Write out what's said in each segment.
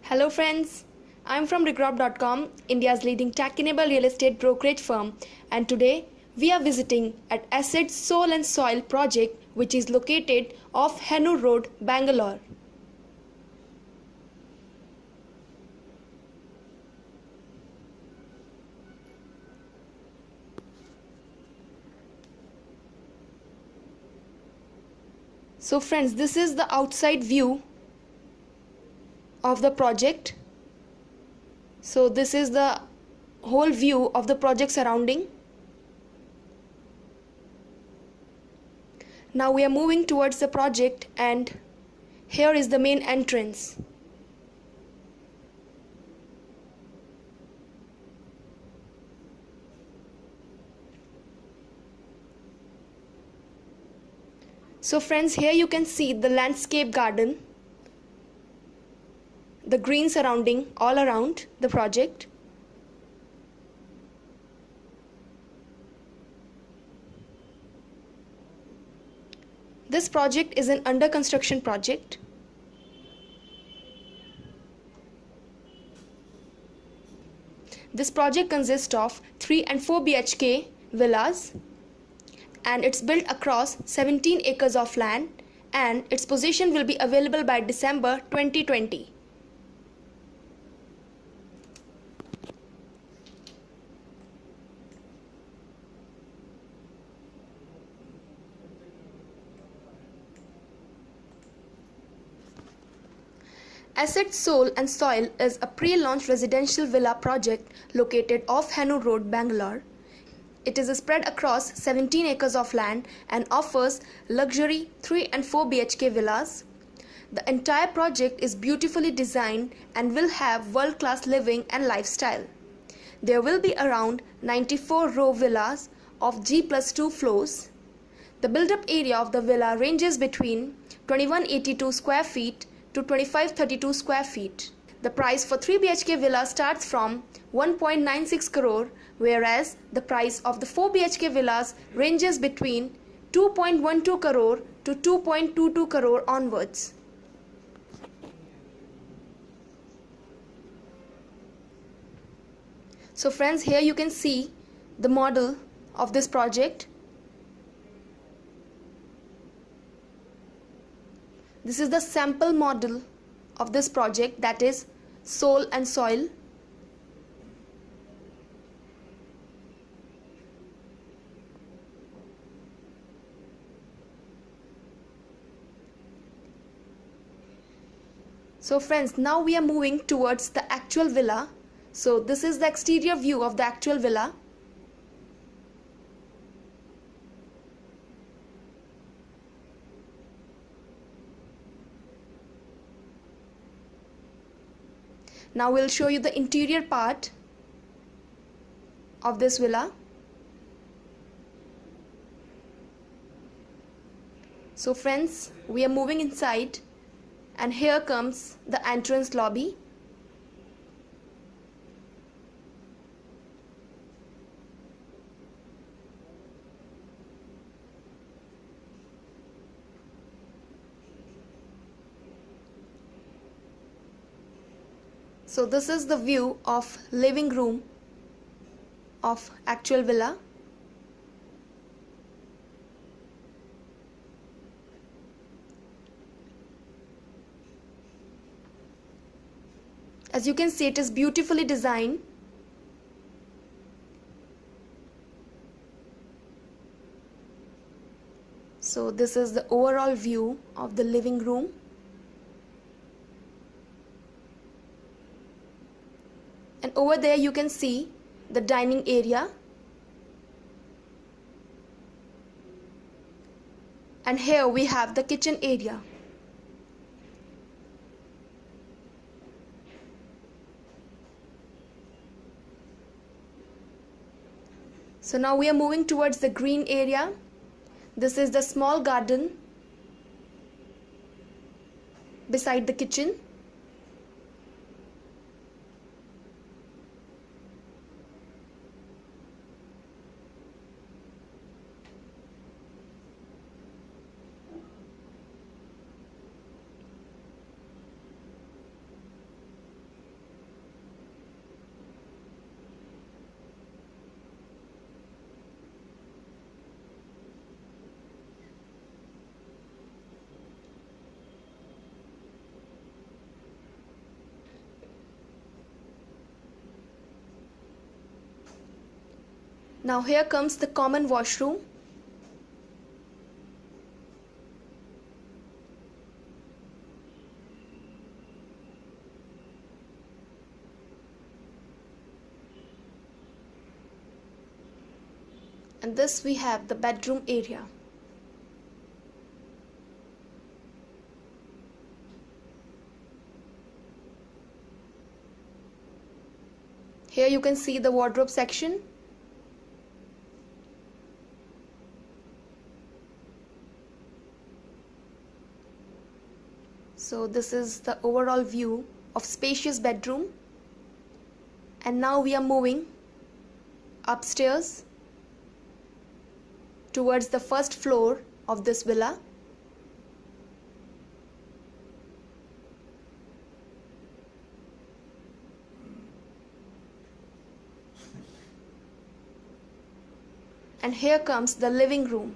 Hello friends, I'm from Regrob.com, India's leading tech-enabled real estate brokerage firm, and today we are visiting at Assetz Soul Soil project, which is located off Hennur Road, Bangalore. So friends, this is the outside view of the project. So this is the whole view of the project surrounding. Now we are moving towards the project, and here is the main entrance. So friends, here you can see the landscape garden, the green surrounding all around the project. This project is an under construction project. This project consists of 3 and 4 BHK villas, and it's built across 17 acres of land, and its possession will be available by December 2020. Assetz Soul Soil is a pre-launch residential villa project located off Hennur Road, Bangalore. It is spread across 17 acres of land and offers luxury 3 and 4 BHK villas. The entire project is beautifully designed and will have world-class living and lifestyle. There will be around 94 row villas of G+2 floors. The built-up area of the villa ranges between 2182 square feet to 2532 square feet. The price for 3 BHK villa starts from 1.96 crore, whereas the price of the 4 BHK villas ranges between 2.12 crore to 2.22 crore onwards. So friends, here you can see the model of this project. This is the sample model of this project, that is Soul and Soil. So friends, now we are moving towards the actual villa. So this is the exterior view of the actual villa. Now we'll show you the interior part of this villa. So friends, we are moving inside, and here comes the entrance lobby. So this is the view of living room of actual villa. As you can see, it is beautifully designed. So this is the overall view of the living room. And over there you can see the dining area, and here we have the kitchen area. So now we are moving towards the green area. This is the small garden beside the kitchen. Now here comes the common washroom. And this we have the bedroom area. Here you can see the wardrobe section. So this is the overall view of spacious bedroom. And now we are moving upstairs towards the first floor of this villa. And here comes the living room.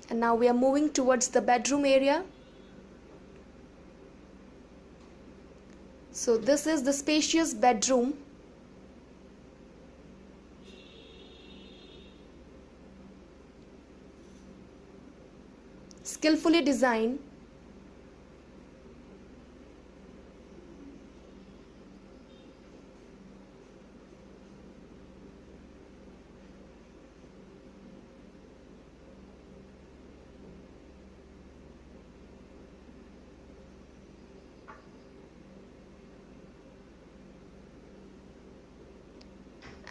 And now we are moving towards the bedroom area. So this is the spacious bedroom. Skillfully designed.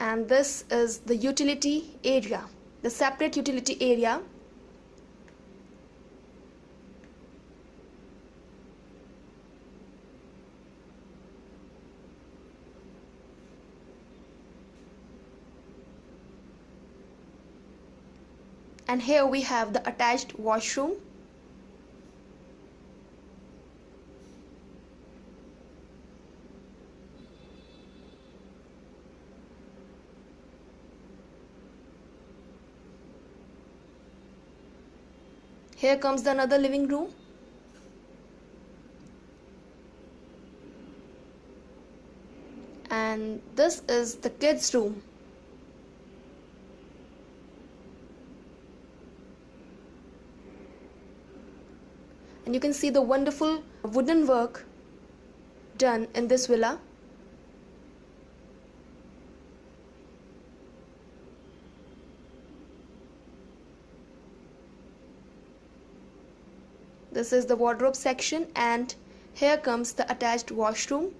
And this is the utility area, the separate utility area. And here we have the attached washroom. Here comes the another living room. And this is the kids' room. And you can see the wonderful wooden work done in this villa. This is the wardrobe section, and here comes the attached washroom.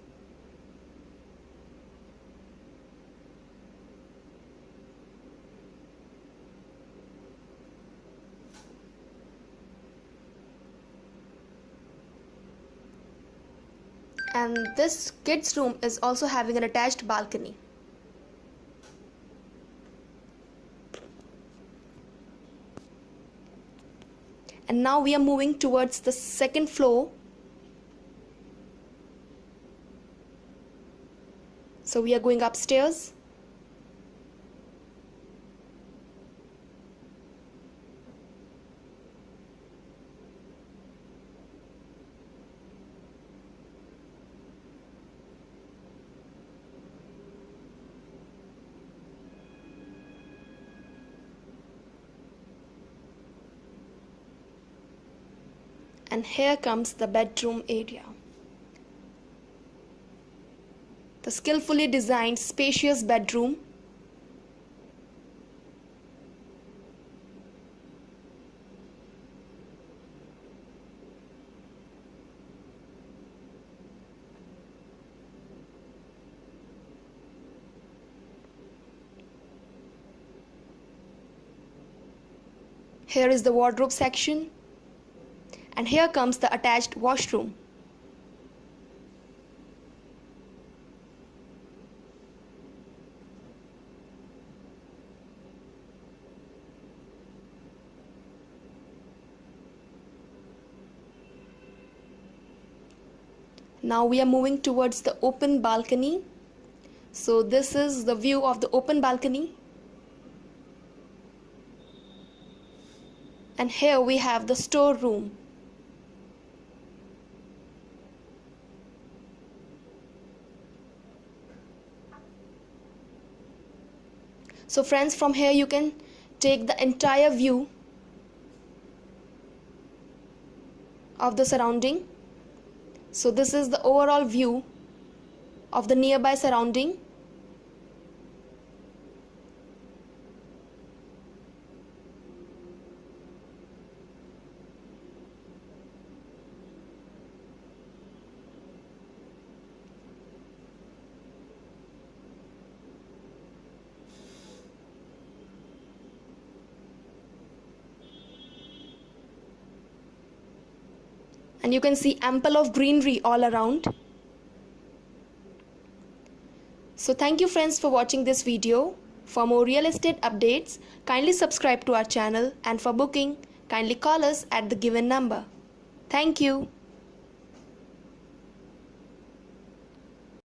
And this kids' room is also having an attached balcony. And now we are moving towards the second floor. So we are going upstairs. And here comes the bedroom area. The skillfully designed spacious bedroom. Here is the wardrobe section. And here comes the attached washroom. Now we are moving towards the open balcony. So this is the view of the open balcony. And here we have the storeroom. So friends, from here you can take the entire view of the surrounding. So this is the overall view of the nearby surrounding. And you can see ample of greenery all around. So thank you friends for watching this video. For more real estate updates, kindly subscribe to our channel, and for booking, kindly call us at the given number. Thank you.